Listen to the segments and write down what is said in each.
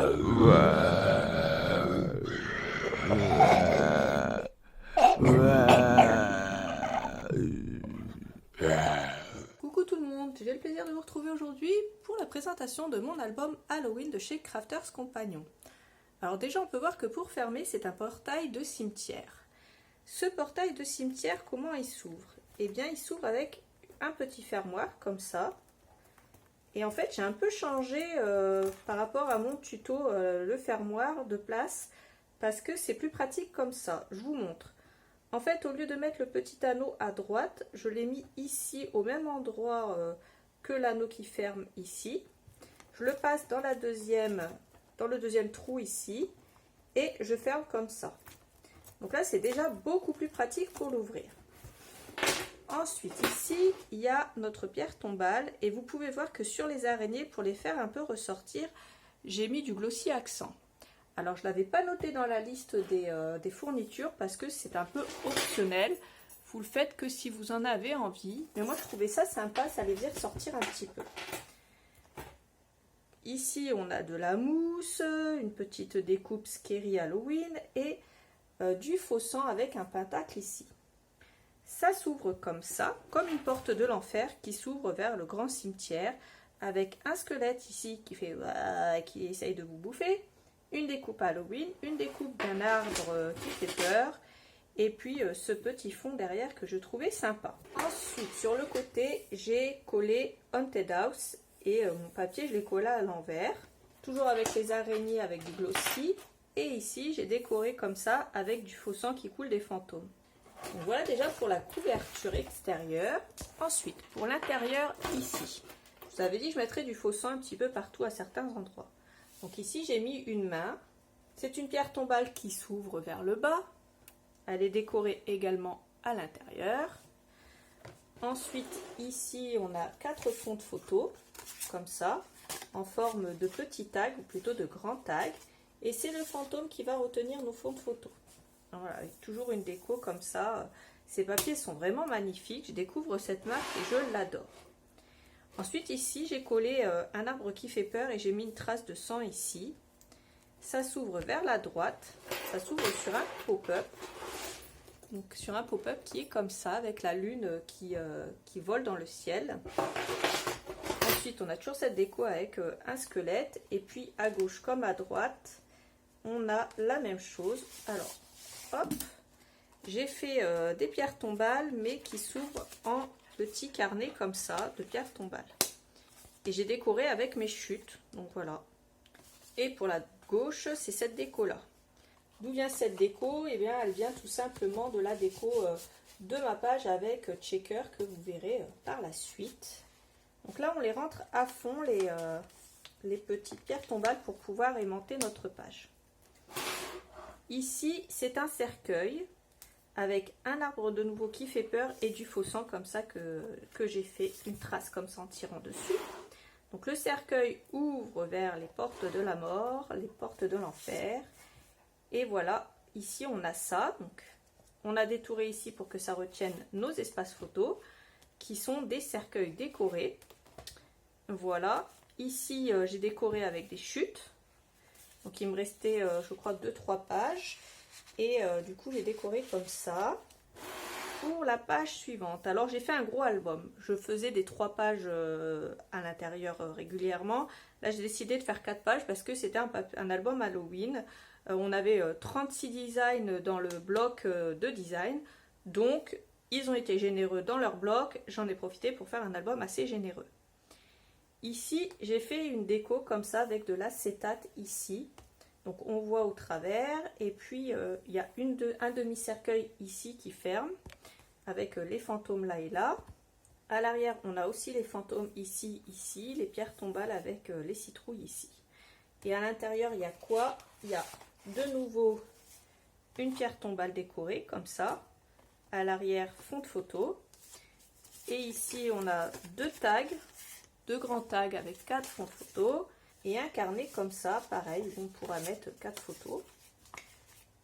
Coucou tout le monde, j'ai le plaisir de vous retrouver aujourd'hui pour la présentation de mon album Halloween de chez Crafters Compagnon. Alors déjà on peut voir que pour fermer c'est un portail de cimetière. Ce portail de cimetière, comment il s'ouvre? Eh bien il s'ouvre avec un petit fermoir comme ça. Et en fait j'ai un peu changé par rapport à mon tuto le fermoir de place parce que c'est plus pratique comme ça. Je vous montre. En fait, au lieu de mettre le petit anneau à droite, je l'ai mis ici au même endroit que l'anneau qui ferme ici. Je le passe dans le deuxième trou ici et je ferme comme ça. Donc là, c'est déjà beaucoup plus pratique pour l'ouvrir. Ensuite, ici, il y a notre pierre tombale et vous pouvez voir que sur les araignées, pour les faire un peu ressortir, j'ai mis du glossy accent. Alors je ne l'avais pas noté dans la liste des fournitures parce que c'est un peu optionnel. Vous le faites que si vous en avez envie. Mais moi je trouvais ça sympa, ça les faisait ressortir un petit peu. Ici on a de la mousse, une petite découpe Scary Halloween et du faux sang avec un pentacle ici. Ça s'ouvre comme ça, comme une porte de l'enfer qui s'ouvre vers le grand cimetière avec un squelette ici qui fait qui essaye de vous bouffer. Une découpe Halloween, une découpe d'un arbre qui fait peur, et puis ce petit fond derrière que je trouvais sympa. Ensuite, sur le côté, j'ai collé Haunted House, et mon papier, je l'ai collé à l'envers, toujours avec les araignées avec du glossy, et ici, j'ai décoré comme ça, avec du faux sang qui coule des fantômes. Donc voilà déjà pour la couverture extérieure. Ensuite, pour l'intérieur, ici, je vous avais dit que je mettrais du faux sang un petit peu partout à certains endroits. Donc ici j'ai mis une main, c'est une pierre tombale qui s'ouvre vers le bas, elle est décorée également à l'intérieur. Ensuite ici on a 4 fonds de photos, comme ça, en forme de petits tags ou plutôt de grands tags. Et c'est le fantôme qui va retenir nos fonds de photos. Voilà, avec toujours une déco comme ça, ces papiers sont vraiment magnifiques, je découvre cette marque et je l'adore. Ensuite ici j'ai collé un arbre qui fait peur et j'ai mis une trace de sang ici. Ça s'ouvre vers la droite, ça s'ouvre sur un pop-up. Donc sur un pop-up qui est comme ça avec la lune qui vole dans le ciel. Ensuite on a toujours cette déco avec un squelette et puis à gauche comme à droite on a la même chose. Alors hop, j'ai fait des pierres tombales mais qui s'ouvrent en petit carnet comme ça de pierres tombales et j'ai décoré avec mes chutes, donc voilà. Et pour la gauche c'est cette déco là. D'où vient cette déco? Et bien elle vient tout simplement de la déco de ma page avec checker que vous verrez par la suite. Donc là on les rentre à fond les petites pierres tombales pour pouvoir aimanter notre page. Ici c'est un cercueil avec un arbre de nouveau qui fait peur et du faux sang comme ça que j'ai fait une trace comme ça en tirant dessus. Donc le cercueil ouvre vers les portes de la mort, les portes de l'enfer. Et voilà, ici on a ça. Donc on a détouré ici pour que ça retienne nos espaces photos qui sont des cercueils décorés. Voilà, ici j'ai décoré avec des chutes. Donc il me restait je crois 2-3 pages. Et du coup j'ai décoré comme ça pour la page suivante. Alors j'ai fait un gros album, je faisais des 3 pages à l'intérieur régulièrement. Là j'ai décidé de faire 4 pages parce que c'était un album Halloween. On avait 36 designs dans le bloc de design, donc ils ont été généreux dans leur bloc, j'en ai profité pour faire un album assez généreux. Ici j'ai fait une déco comme ça avec de l'acétate ici. Donc on voit au travers et puis il y a un demi-cercueil ici qui ferme avec les fantômes là et là. À l'arrière on a aussi les fantômes ici, les pierres tombales avec les citrouilles ici. Et à l'intérieur il y a quoi? Il y a de nouveau une pierre tombale décorée comme ça. À l'arrière fond de photo. Et ici on a 2 tags, 2 grands tags avec 4 fonds de photo. Et un carnet comme ça, pareil, on pourra mettre 4 photos.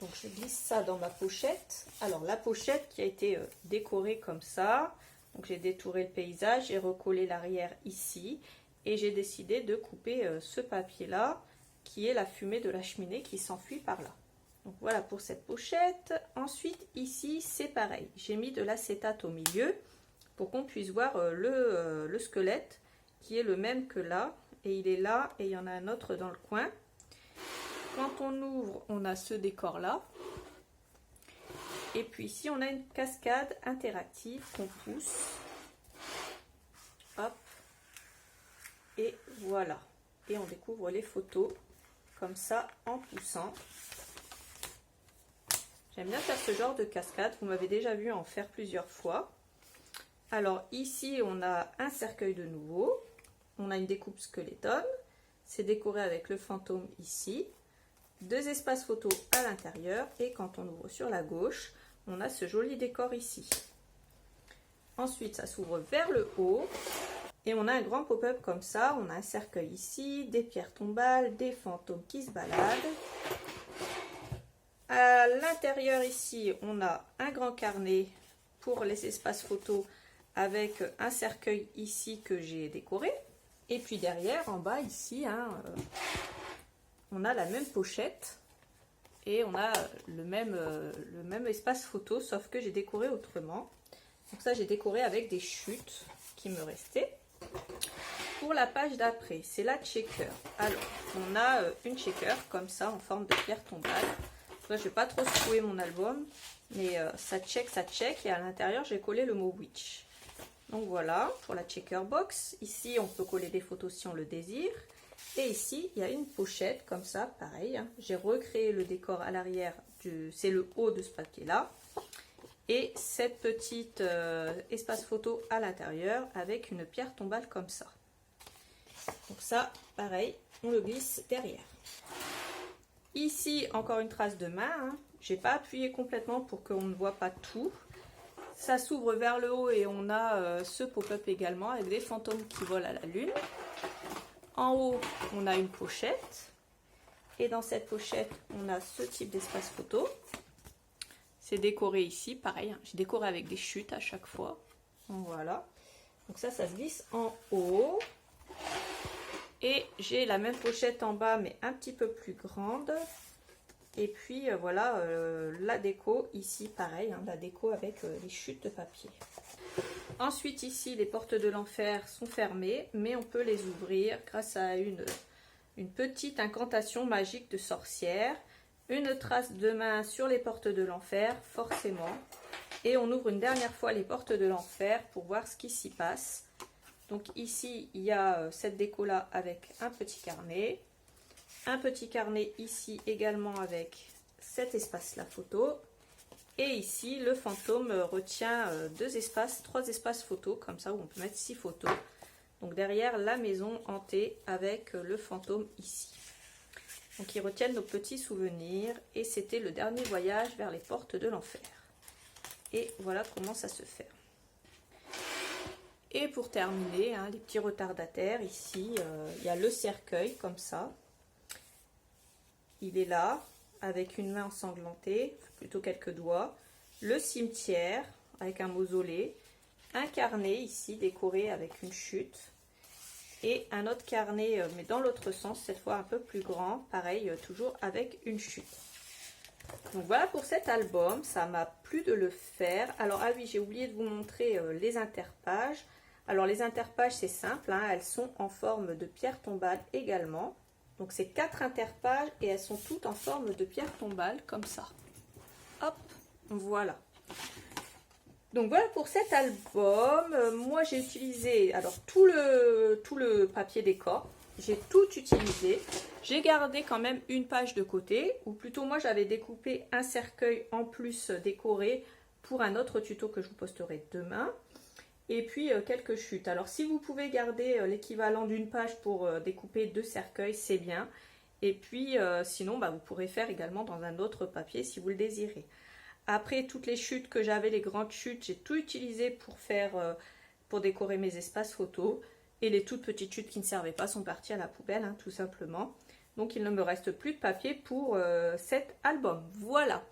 Donc je glisse ça dans ma pochette. Alors la pochette qui a été décorée comme ça. Donc j'ai détouré le paysage, j'ai recollé l'arrière ici. Et j'ai décidé de couper ce papier là qui est la fumée de la cheminée qui s'enfuit par là. Donc voilà pour cette pochette. Ensuite ici c'est pareil, j'ai mis de l'acétate au milieu pour qu'on puisse voir le squelette qui est le même que là, et il est là et il y en a un autre dans le coin. Quand on ouvre, on a ce décor là, et puis ici on a une cascade interactive qu'on pousse, hop, et voilà, et on découvre les photos comme ça en poussant. J'aime bien faire ce genre de cascade, vous m'avez déjà vu en faire plusieurs fois. Alors ici on a un cercueil de nouveau, on a une découpe Skeleton, c'est décoré avec le fantôme ici, deux espaces photos à l'intérieur, et quand on ouvre sur la gauche, on a ce joli décor ici. Ensuite ça s'ouvre vers le haut, et on a un grand pop-up comme ça, on a un cercueil ici, des pierres tombales, des fantômes qui se baladent. À l'intérieur ici, on a un grand carnet pour les espaces photos avec un cercueil ici que j'ai décoré. Et puis derrière, en bas ici, on a la même pochette et on a le même espace photo, sauf que j'ai décoré autrement. Donc ça, j'ai décoré avec des chutes qui me restaient. Pour la page d'après, c'est la checker. Alors, on a une checker comme ça en forme de pierre tombale. Là, je vais pas trop secouer mon album, mais ça check, et à l'intérieur, j'ai collé le mot witch. Donc voilà, pour la checker box. Ici, on peut coller des photos si on le désire. Et ici, il y a une pochette comme ça, pareil. Hein. J'ai recréé le décor à l'arrière, c'est le haut de ce papier-là. Et cette petite espace photo à l'intérieur avec une pierre tombale comme ça. Donc ça, pareil, on le glisse derrière. Ici, encore une trace de main. Hein. J'ai pas appuyé complètement pour qu'on ne voit pas tout. Ça s'ouvre vers le haut et on a ce pop-up également avec des fantômes qui volent à la lune. En haut, on a une pochette. Et dans cette pochette, on a ce type d'espace photo. C'est décoré ici, pareil. Hein. J'ai décoré avec des chutes à chaque fois. Donc voilà. Donc ça se glisse en haut. Et j'ai la même pochette en bas, mais un petit peu plus grande. Et puis voilà la déco ici, pareil, hein, la déco avec les chutes de papier. Ensuite ici, les portes de l'enfer sont fermées, mais on peut les ouvrir grâce à une petite incantation magique de sorcière. Une trace de main sur les portes de l'enfer, forcément. Et on ouvre une dernière fois les portes de l'enfer pour voir ce qui s'y passe. Donc ici, il y a cette déco-là avec un petit carnet. Un petit carnet ici également avec cet espace-là photo. Et ici, le fantôme retient trois espaces photos, comme ça, où on peut mettre 6 photos. Donc derrière, la maison hantée avec le fantôme ici. Donc ils retiennent nos petits souvenirs. Et c'était le dernier voyage vers les portes de l'enfer. Et voilà comment ça se fait. Et pour terminer, hein, les petits retardataires, ici, il y a le cercueil comme ça. Il est là, avec une main ensanglantée, plutôt quelques doigts. Le cimetière, avec un mausolée. Un carnet ici, décoré avec une chute. Et un autre carnet, mais dans l'autre sens, cette fois un peu plus grand. Pareil, toujours avec une chute. Donc voilà pour cet album, ça m'a plu de le faire. Alors ah oui, j'ai oublié de vous montrer les interpages. Alors les interpages, c'est simple, hein, elles sont en forme de pierre tombale également. Donc c'est 4 interpages et elles sont toutes en forme de pierre tombale comme ça. Hop, voilà. Donc voilà pour cet album. Moi j'ai utilisé alors tout le papier décor. J'ai tout utilisé. J'ai gardé quand même une page de côté, ou plutôt moi j'avais découpé un cercueil en plus décoré pour un autre tuto que je vous posterai demain. Et puis quelques chutes. Alors si vous pouvez garder l'équivalent d'une page pour découper 2 cercueils, c'est bien. Et puis sinon vous pourrez faire également dans un autre papier si vous le désirez. Après toutes les chutes que j'avais, les grandes chutes, j'ai tout utilisé pour décorer mes espaces photos. Et les toutes petites chutes qui ne servaient pas sont parties à la poubelle, hein, tout simplement. Donc il ne me reste plus de papier pour cet album. Voilà.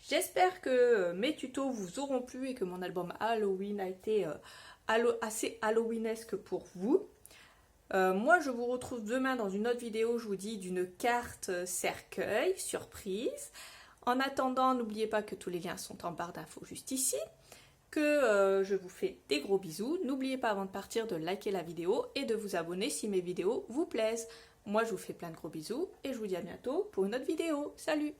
J'espère que mes tutos vous auront plu et que mon album Halloween a été assez Halloweenesque pour vous. Moi, je vous retrouve demain dans une autre vidéo, je vous dis, d'une carte cercueil, surprise. En attendant, n'oubliez pas que tous les liens sont en barre d'infos juste ici, que je vous fais des gros bisous. N'oubliez pas avant de partir de liker la vidéo et de vous abonner si mes vidéos vous plaisent. Moi, je vous fais plein de gros bisous et je vous dis à bientôt pour une autre vidéo. Salut!